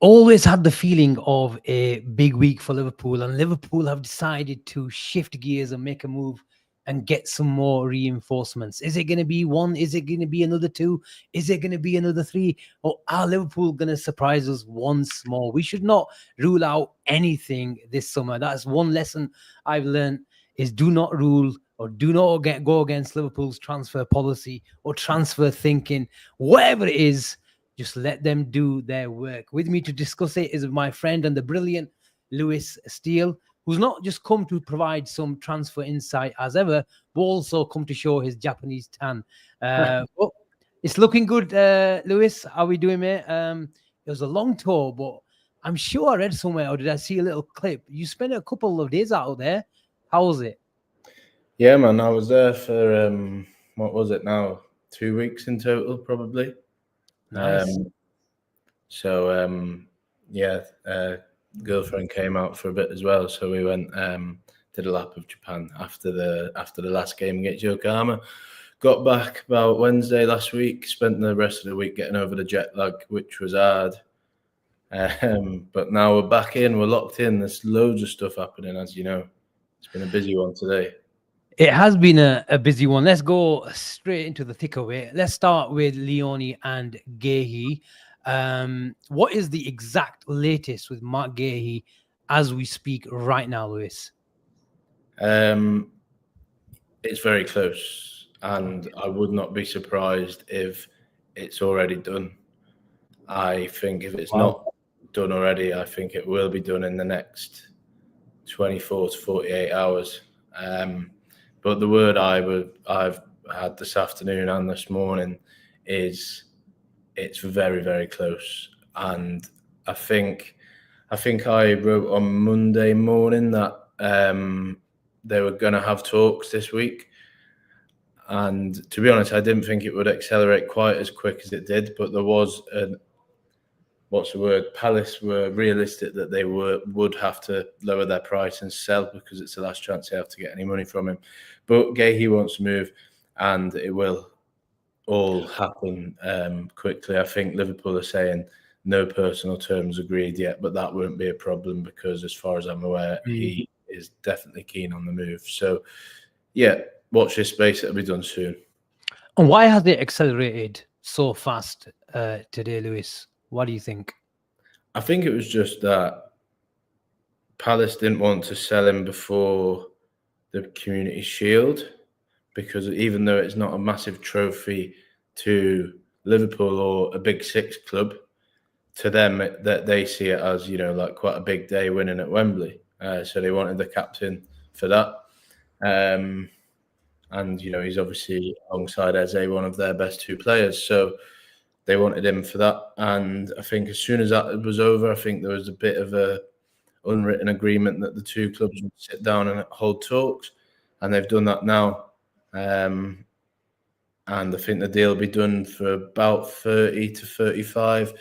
always had the feeling of a big week for Liverpool, and Liverpool have decided to shift gears and make a move and get some more reinforcements. Is it going to be one? Is it going to be another two? Is it going to be another three? Or are Liverpool going to surprise us once more? We should not rule out anything this summer. That's one lesson I've learned, is do not rule or do not go against Liverpool's transfer policy or transfer thinking. Whatever it is, just let them do their work. With me to discuss it is my friend and the brilliant Lewis Steele, who's not just come to provide some transfer insight as ever, but also come to show his Japanese tan. Well, it's looking good, Lewis. How are we doing, mate? It was a long tour, but I'm sure I read somewhere, or did I see a little clip? You spent a couple of days out there. How was it? Yeah, man, I was there for, what was it now? 2 weeks in total, probably. Nice. Girlfriend came out for a bit as well, so we went did a lap of Japan after the last game against Yokohama. Got back about Wednesday last week. Spent the rest of the week getting over the jet lag, which was hard. But now we're back in. We're locked in. There's loads of stuff happening, as you know. It's been a busy one today. It has been a busy one. Let's go straight into the thick of it. Let's start with Leoni and Guehi. What is the exact latest with Marc Guéhi as we speak right now, Lewis? It's very close, and I would not be surprised if it's already done. I think if it's not done already, I think it will be done in the next 24 to 48 hours. But the word I've had this afternoon and this morning is it's very, very close. And I think I wrote on Monday morning that they were going to have talks this week. And to be honest, I didn't think it would accelerate quite as quick as it did. But there was Palace were realistic that they would have to lower their price and sell because it's the last chance they have to get any money from him. But Guehi wants to move, and it will all happen quickly. I think Liverpool are saying no personal terms agreed yet, but that won't be a problem because, as far as I'm aware, he is definitely keen on the move. So, yeah, watch this space. It'll be done soon. And why has it accelerated so fast today, Lewis? What do you think? I think it was just that Palace didn't want to sell him before the Community Shield, because even though it's not a massive trophy to Liverpool or a Big Six club, to them that they see it as, like quite a big day winning at Wembley. So they wanted the captain for that. And, he's obviously alongside Eze, one of their best two players. So they wanted him for that. And I think as soon as that was over, I think there was a bit of a unwritten agreement that the two clubs would sit down and hold talks. And they've done that now. And I think the deal will be done for about 30 to 35.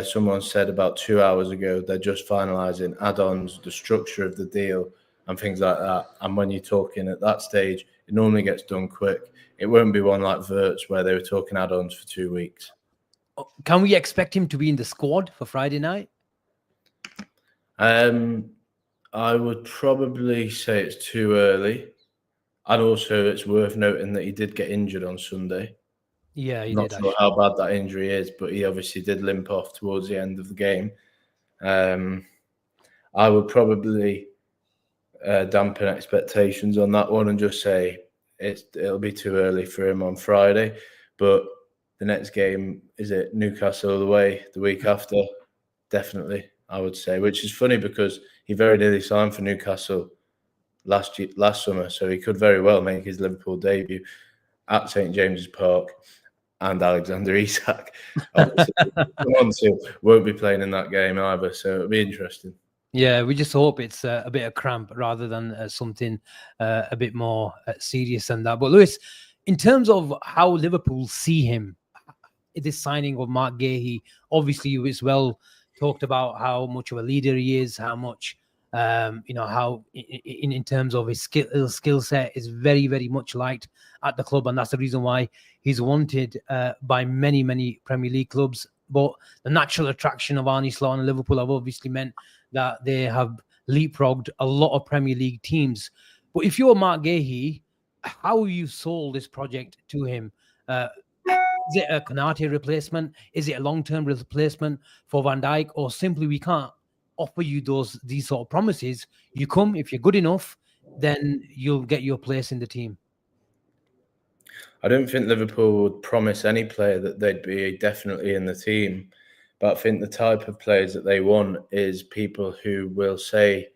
Someone said about 2 hours ago, they're just finalising add-ons, the structure of the deal and things like that. And when you're talking at that stage, it normally gets done quick. It won't be one like Wirtz where they were talking add-ons for 2 weeks. Can we expect him to be in the squad for Friday night? I would probably say it's too early. And also it's worth noting that he did get injured on Sunday. Yeah, he Not did. Sure how bad that injury is, but he obviously did limp off towards the end of the game. I would probably dampen expectations on that one and just say it'll be too early for him on Friday. But the next game, is it Newcastle away the week after? Definitely, I would say, which is funny because he very nearly signed for Newcastle last summer, so he could very well make his Liverpool debut at St James's Park. And Alexander Isak, obviously, won't be playing in that game either, so it'll be interesting. Yeah, we just hope it's a bit of cramp rather than something a bit more serious than that. But Lewis, in terms of how Liverpool see him, this signing of Marc Guéhi, obviously it's well talked about how much of a leader he is, how much, how in terms of his skill set is very, very much liked at the club. And that's the reason why he's wanted by many, many Premier League clubs. but the natural attraction of Arne Slot and Liverpool have obviously meant that they have leapfrogged a lot of Premier League teams. But if you're Marc Guéhi, how you sold this project to him? Is it a Konate replacement? Is it a long-term replacement for Van Dijk? Or simply we can't offer you these sort of promises? You come, if you're good enough, then you'll get your place in the team. I don't think Liverpool would promise any player that they'd be definitely in the team. But I think the type of players that they want is people who will say,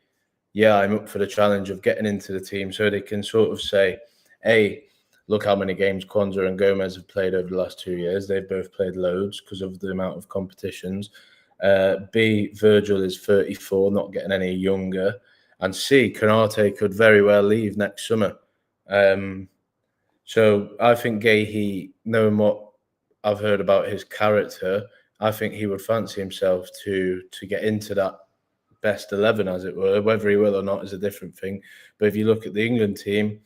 yeah, I'm up for the challenge of getting into the team, so they can sort of say, A, look how many games Kwanzaa and Gomez have played over the last 2 years. They've both played loads because of the amount of competitions. B, Virgil is 34, not getting any younger. And C, Konate could very well leave next summer. So I think Guehi, knowing what I've heard about his character, I think he would fancy himself to get into that best 11, as it were. Whether he will or not is a different thing. But if you look at the England team,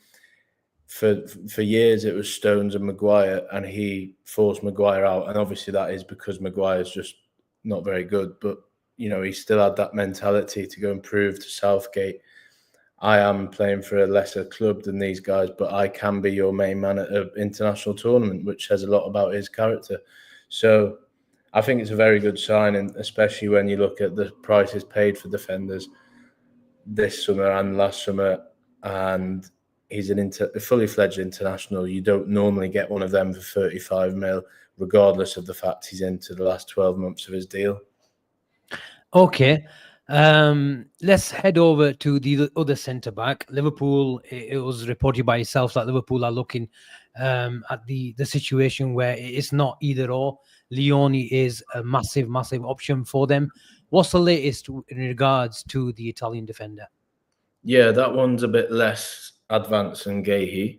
for years it was Stones and Maguire, and he forced Maguire out. And obviously that is because Maguire's just not very good. But, you know, he still had that mentality to go and prove to Southgate, I am playing for a lesser club than these guys, but I can be your main man at an international tournament, which says a lot about his character. So I think it's a very good signing, especially when you look at the prices paid for defenders this summer and last summer. And he's a fully fledged international. You don't normally get one of them for 35 mil, regardless of the fact he's into the last 12 months of his deal. Okay. Let's head over to the other centre back. Liverpool, it was reported by itself that Liverpool are looking at the situation where it's not either or. Leoni is a massive option for them. What's the latest in regards to the Italian defender? Yeah, that one's a bit less advanced than Guehi,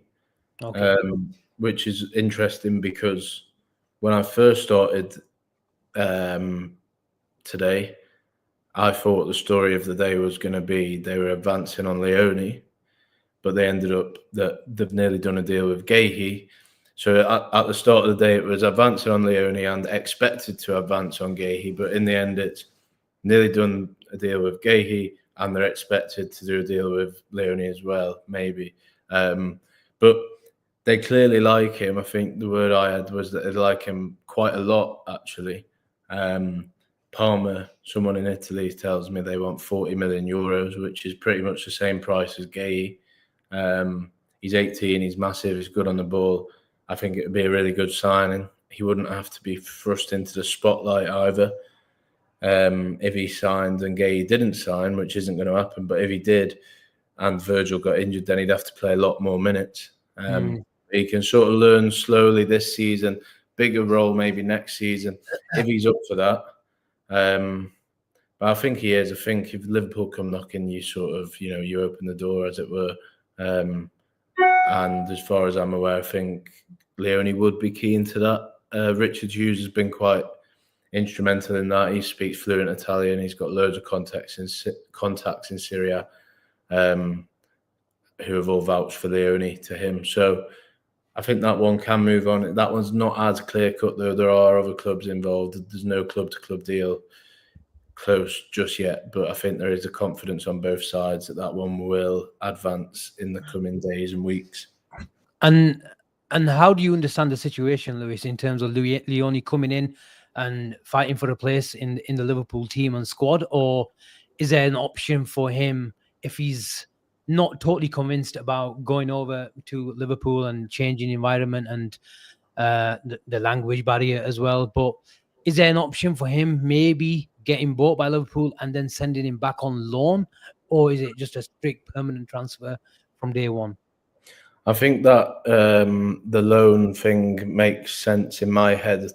Okay. which is interesting because when I first started today, I thought the story of the day was going to be they were advancing on Leoni, but they ended up that they've nearly done a deal with Guehi. So at the start of the day, it was advancing on Leoni and expected to advance on Guehi, but in the end, it's nearly done a deal with Guehi, and they're expected to do a deal with Leoni as well, maybe. But they clearly like him. I think the word I had was that they like him quite a lot, actually. Palmer, someone in Italy, tells me they want 40 million euros, which is pretty much the same price as Guehi. He's 18, he's massive, he's good on the ball. I think it would be a really good signing. He wouldn't have to be thrust into the spotlight either. If he signed and Guehi didn't sign, which isn't going to happen, but if he did and Virgil got injured, then he'd have to play a lot more minutes. He can sort of learn slowly this season, bigger role maybe next season, if he's up for that. But I think he is. I think if Liverpool come knocking, you sort of, you open the door, as it were. And as far as I'm aware, I think Leoni would be keen to that. Richard Hughes has been quite instrumental in that. He speaks fluent Italian. He's got loads of contacts in Syria who have all vouched for Leoni to him. So I think that one can move on. That one's not as clear-cut, though. There are other clubs involved. There's no club-to-club deal close just yet, but I think there is a confidence on both sides that one will advance in the coming days and weeks. And how do you understand the situation, Lewis, in terms of Leoni coming in and fighting for a place in the Liverpool team and squad? Or is there an option for him if he's not totally convinced about going over to Liverpool and changing environment and the language barrier as well? But is there an option for him maybe getting bought by Liverpool and then sending him back on loan? Or is it just a strict permanent transfer from day one? I think that the loan thing makes sense in my head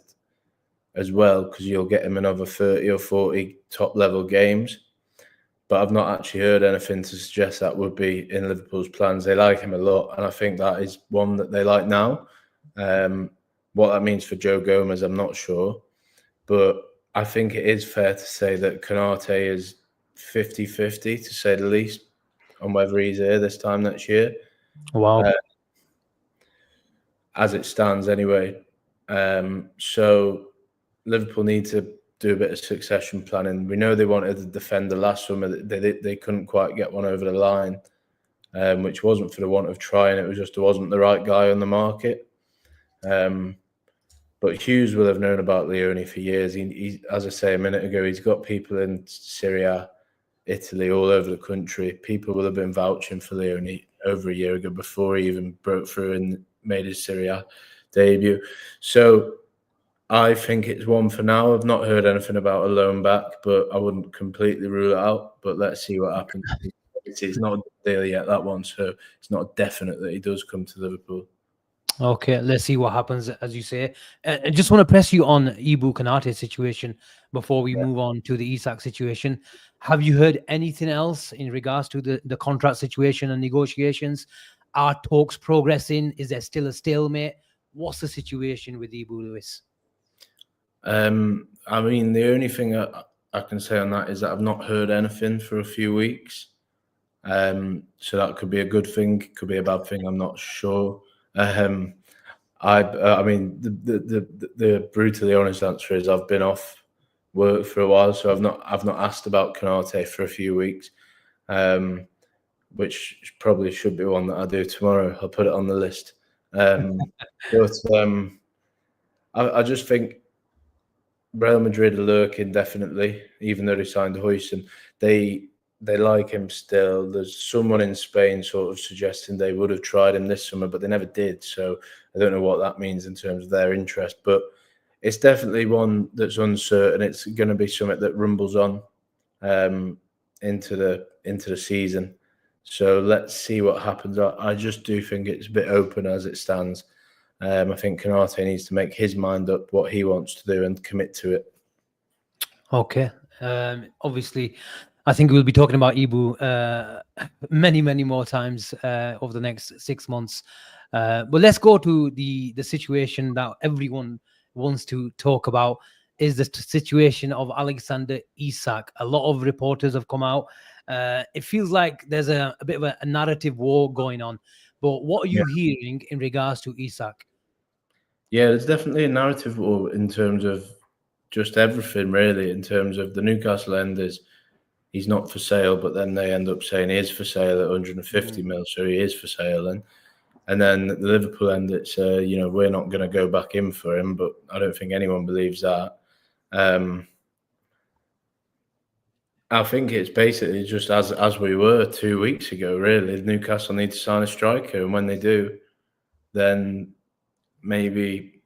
as well, because you'll get him another 30 or 40 top-level games. But I've not actually heard anything to suggest that would be in Liverpool's plans. They like him a lot, and I think that is one that they like now. What that means for Joe Gomez, I'm not sure. But I think it is fair to say that Konate is 50-50, to say the least, on whether he's here this time next year. Wow. As it stands anyway. So Liverpool need to do a bit of succession planning. We know they wanted a defender last summer. They couldn't quite get one over the line, which wasn't for the want of trying. It was just there wasn't the right guy on the market. But Hughes will have known about Leoni for years. He, as I say a minute ago, he's got people in Syria, Italy, all over the country. People will have been vouching for Leoni over a year ago before he even broke through and made his Syria debut. So I think it's one for now. I've not heard anything about a loan back, but I wouldn't completely rule it out. But let's see what happens. It's not a deal yet, that one. So it's not definite that he does come to Liverpool. Okay, let's see what happens, as you say. I just want to press you on Ibu Konate's situation before we move on to the Isak situation. Have you heard anything else in regards to the contract situation and negotiations? Are talks progressing? Is there still a stalemate? What's the situation with Ibu, Lewis? I mean, the only thing I can say on that is that I've not heard anything for a few weeks. So that could be a good thing, could be a bad thing. I'm not sure. I mean, the brutally honest answer is I've been off work for a while, so I've not asked about Konate for a few weeks, which probably should be one that I do tomorrow. I'll put it on the list. But I just think Real Madrid are lurking definitely, even though they signed Huijsen. They like him still. There's someone in Spain sort of suggesting they would have tried him this summer, but they never did. So I don't know what that means in terms of their interest. But it's definitely one that's uncertain. It's going to be something that rumbles on into the season. So let's see what happens. I just do think it's a bit open as it stands. I think Konate needs to make his mind up what he wants to do and commit to it. Okay. Obviously, I think we'll be talking about Ibu many more times over the next 6 months. But let's go to the situation that everyone wants to talk about, is the situation of Alexander Isak. A lot of reporters have come out. It feels like there's a bit of a narrative war going on. But what are you hearing in regards to Isak? Yeah, there's definitely a narrative war in terms of just everything, really. In terms of the Newcastle end is he's not for sale, but then they end up saying he is for sale at 150 mil, so he is for sale. And then the Liverpool end, it's we're not going to go back in for him, but I don't think anyone believes that. I think it's basically just as we were 2 weeks ago, really. Newcastle need to sign a striker, and when they do, then maybe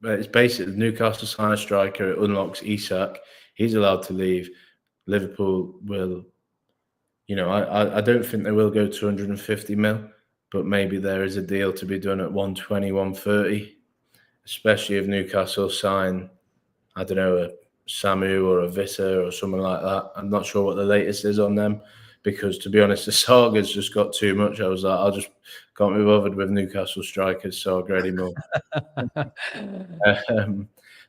it's basically Newcastle sign a striker, it unlocks Isak, he's allowed to leave. Liverpool will, I don't think they will go to 150 mil, but maybe there is a deal to be done at 120, 130, especially if Newcastle sign, I don't know, a Samu or a Vissa or someone like that. I'm not sure what the latest is on them because, to be honest, the saga's just got too much. I was like, I just can't be bothered with Newcastle strikers saga anymore.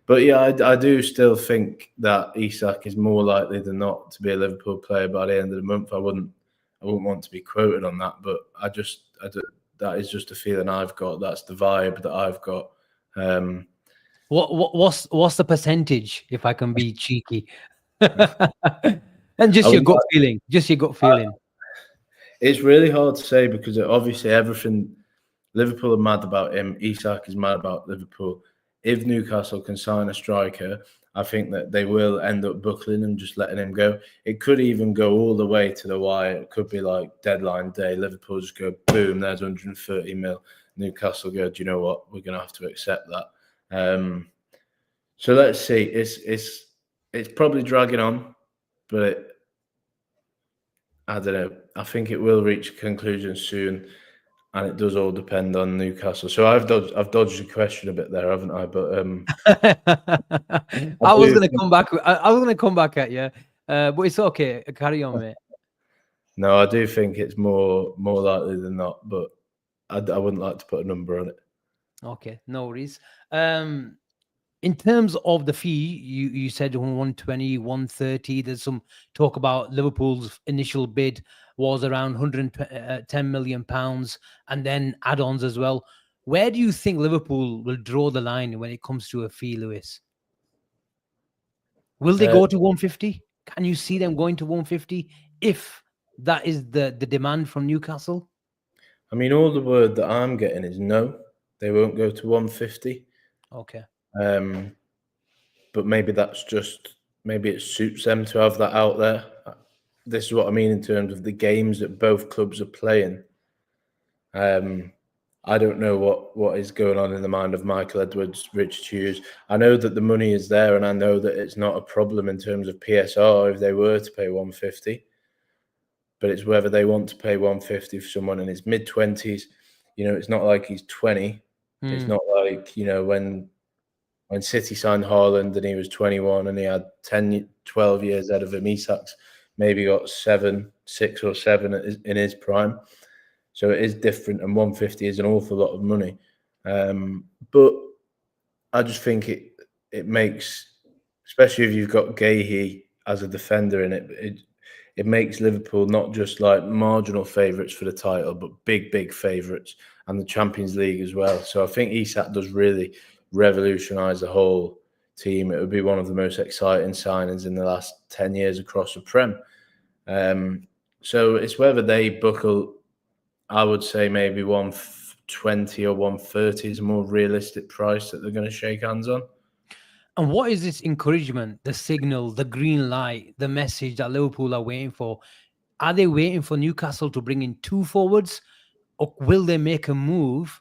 But yeah, I do still think that Isak is more likely than not to be a Liverpool player by the end of the month. I wouldn't want to be quoted on that, but that is just a feeling I've got. That's the vibe that I've got. What's the percentage, if I can be cheeky? And just your gut feeling. Just your gut feeling. It's really hard to say because obviously everything. Liverpool are mad about him. Isak is mad about Liverpool. If Newcastle can sign a striker, I think that they will end up buckling and just letting him go. It could even go all the way to the wire. It could be like deadline day. Liverpool just go, boom, there's 130 mil. Newcastle go, do you know what? We're going to have to accept that. So let's see. It's probably dragging on, but I don't know. I think it will reach a conclusion soon. And it does all depend on Newcastle. So I've dodged the question a bit there, haven't I? But I was gonna come back. I was gonna come back at you, but it's okay. Carry on, mate. No, I do think it's more likely than not, but I wouldn't like to put a number on it. Okay, no worries. In terms of the fee, you said 120, 130. There's some talk about Liverpool's initial bid was around 110 million pounds, and then add-ons as well. Where do you think Liverpool will draw the line when it comes to a fee, Lewis? Will they go to 150? Can you see them going to 150 if that is the demand from Newcastle? I mean, all the word that I'm getting is no, they won't go to 150. Okay. But maybe maybe it suits them to have that out there. This is what I mean in terms of the games that both clubs are playing. I don't know what is going on in the mind of Michael Edwards, Rich Hughes. I know that the money is there, and I know that it's not a problem in terms of PSR if they were to pay 150. But it's whether they want to pay 150 for someone in his mid-20s. It's not like he's 20. It's not like, when City signed Haaland and he was 21 and he had 10, 12 years out of him, Isak's maybe got 6 or 7 in his prime. So it is different, and 150 is an awful lot of money. But I just think it makes, especially if you've got Guehi as a defender in it, it makes Liverpool not just like marginal favourites for the title, but big favourites, and the Champions League as well. So I think Isak does really revolutionise the whole team. It would be one of the most exciting signings in the last 10 years across the Prem. So it's whether they buckle. I would say maybe 120 or 130 is a more realistic price that they're going to shake hands on. And what is this encouragement, the signal, the green light, the message that Liverpool are waiting for? Are they waiting for Newcastle to bring in 2 forwards, or will they make a move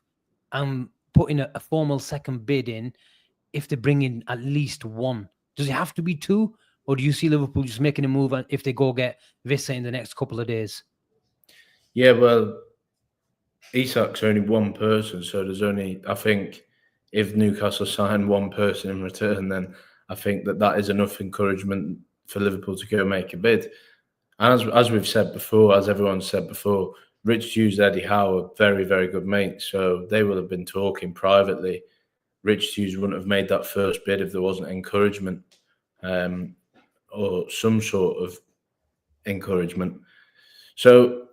and put in a formal second bid in if they bring in at least 1? Does it have to be 2, or do you see Liverpool just making a move if they go get Vissa in the next couple of days? Yeah, well, Isak's only one person, so there's only, I think, if Newcastle sign one person in return, then I think that is enough encouragement for Liverpool to go make a bid. And as we've said before, as everyone's said before, Rich Hughes and Eddie Howe are very, very good mates, so they will have been talking privately. Rich Hughes wouldn't have made that first bid if there wasn't encouragement, or some sort of encouragement. So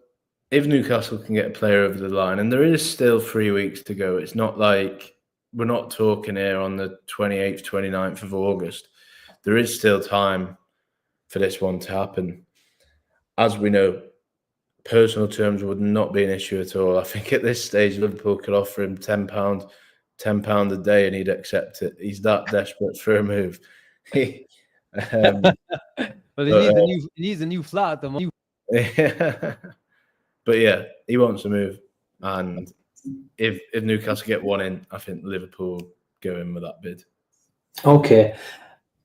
if Newcastle can get a player over the line, and there is still 3 weeks to go, it's not like we're not talking here on the 28th, 29th of August. There is still time for this one to happen. As we know, personal terms would not be an issue at all. I think at this stage, Liverpool could offer him £10 a day and he'd accept it. He's that desperate for a move. Well, he needs a new flat at the moment. But yeah, he wants to move, and if Newcastle get one in, I think Liverpool go in with that bid. Okay.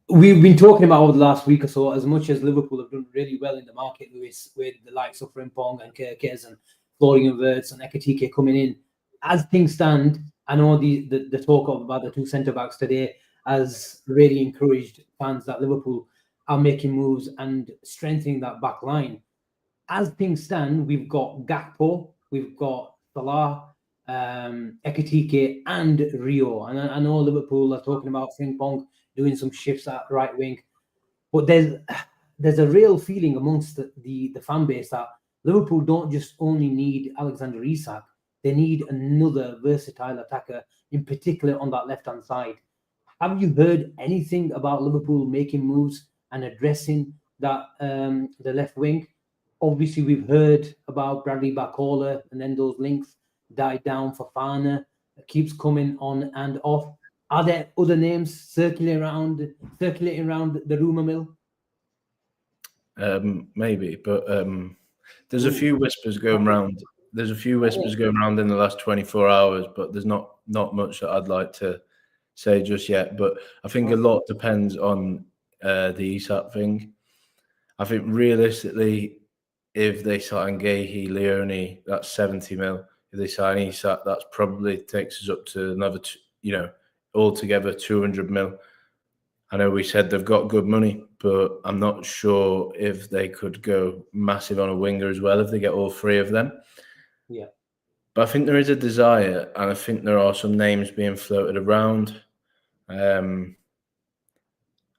We've been talking about over the last week or so, as much as Liverpool have done really well in the market, Lewis, with the likes of Frimpong and Kirkes and Florian Wirtz and Ekatike coming in. As things stand, I know the talk about the 2 centre-backs today has really encouraged fans that Liverpool are making moves and strengthening that back line. As things stand, we've got Gakpo, we've got Salah, Ekatike and Rio. And I know Liverpool are talking about Frimpong doing some shifts at right wing, but there's a real feeling amongst the fan base that Liverpool don't just only need Alexander Isak, they need another versatile attacker, in particular on that left-hand side. Have you heard anything about Liverpool making moves and addressing that the left wing? Obviously, we've heard about Bradley Barcola, and then those links died down for Fana. It keeps coming on and off. Are there other names circulating around the rumor mill? Maybe, but there's a few whispers going around. There's a few whispers going around in the last 24 hours, but there's not much that I'd like to say just yet. But I think a lot depends on the Isak thing. I think realistically, if they sign Guehi Leoni, that's 70 mil. If they sign Isak, that's probably takes us up to another, altogether 200 mil. I know we said they've got good money, but I'm not sure if they could go massive on a winger as well if they get all 3 of them. Yeah. But I think there is a desire, and I think there are some names being floated around.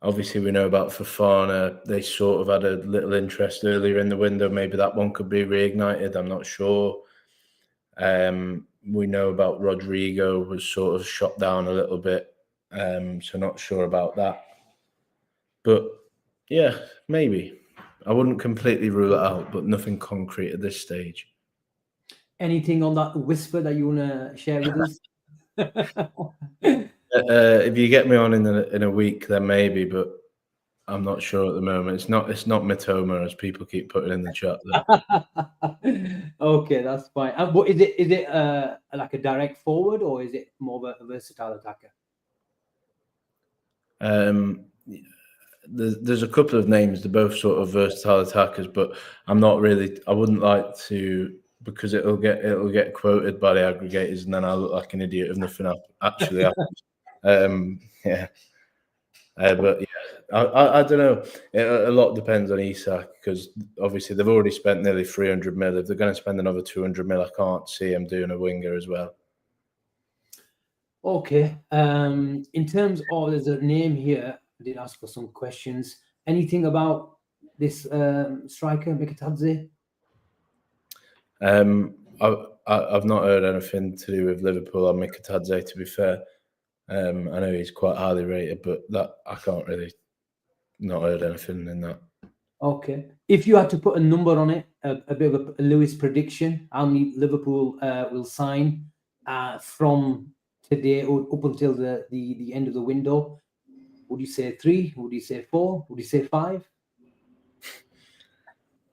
Obviously, we know about Fofana. They sort of had a little interest earlier in the window. Maybe that one could be reignited. I'm not sure. We know about Rodrigo was sort of shot down a little bit. So not sure about that. But yeah, maybe. I wouldn't completely rule it out, but nothing concrete at this stage. Anything on that whisper that you want to share with us? If you get me on in a week, then maybe, but I'm not sure at the moment. It's not Matoma, as people keep putting in the chat there. Okay, that's fine. But is it like a direct forward, or is it more of a versatile attacker? There's a couple of names. They're both sort of versatile attackers, but I'm not really. I wouldn't like to, because it'll get quoted by the aggregators, and then I look like an idiot if nothing actually happens. Yeah. But yeah, I don't know. A lot depends on Isak, because obviously they've already spent nearly 300 mil. If they're going to spend another 200 mil, I can't see him doing a winger as well. Okay. In terms of, there's a name here. I did ask for some questions. Anything about this striker, Mikitadze? I've not heard anything to do with Liverpool or Mikitadze, to be fair. I know he's quite highly rated, but that I can't really not heard anything in that. Okay. If you had to put a number on it, a bit of a Lewis prediction, how many Liverpool will sign from today up until the end of the window, would you say 3? Would you say 4? Would you say 5?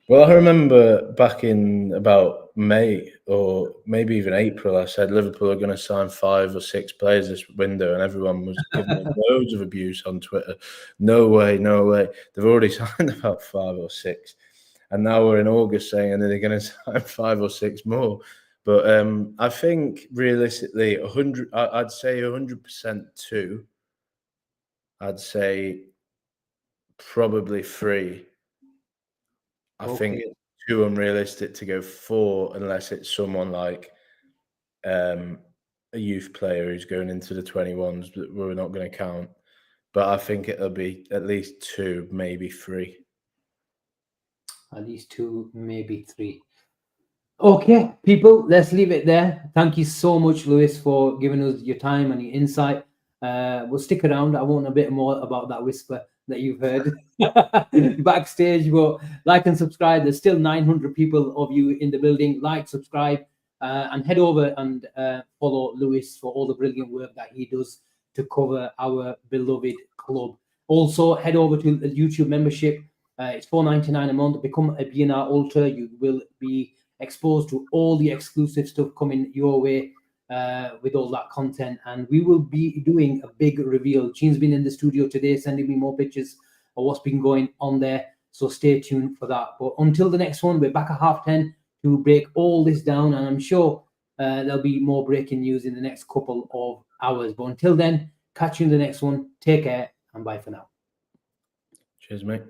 Well, I remember back in about May or maybe even April, I said Liverpool are going to sign 5 or 6 players this window, and everyone was giving me loads of abuse on Twitter. No way, no way. They've already signed about 5 or 6, and now we're in August saying that they're going to sign 5 or 6 more. But I think realistically, 100. I'd say 100% 2. I'd say probably 3. I think it's too unrealistic to go 4 unless it's someone like a youth player who's going into the 21s that we're not going to count. But I think it'll be at least 2, maybe 3. At least 2, maybe 3. Okay, people, let's leave it there. Thank you so much, Lewis, for giving us your time and your insight. We'll stick around. I want a bit more about that whisper that you've heard backstage. But like and subscribe. There's still 900 people of you in the building. Like, subscribe, and head over and follow Lewis for all the brilliant work that he does to cover our beloved club. Also, head over to the YouTube membership. It's $4.99 a month. Become a BNR Ultra. You will be exposed to all the exclusive stuff coming your way with all that content, and we will be doing a big reveal. Gene's been in the studio today sending me more pictures of what's been going on there, so stay tuned for that. But until the next one, we're back at 10:30 to break all this down, and I'm sure there'll be more breaking news in the next couple of hours. But until then, catch you in the next one. Take care and bye for now. Cheers, mate.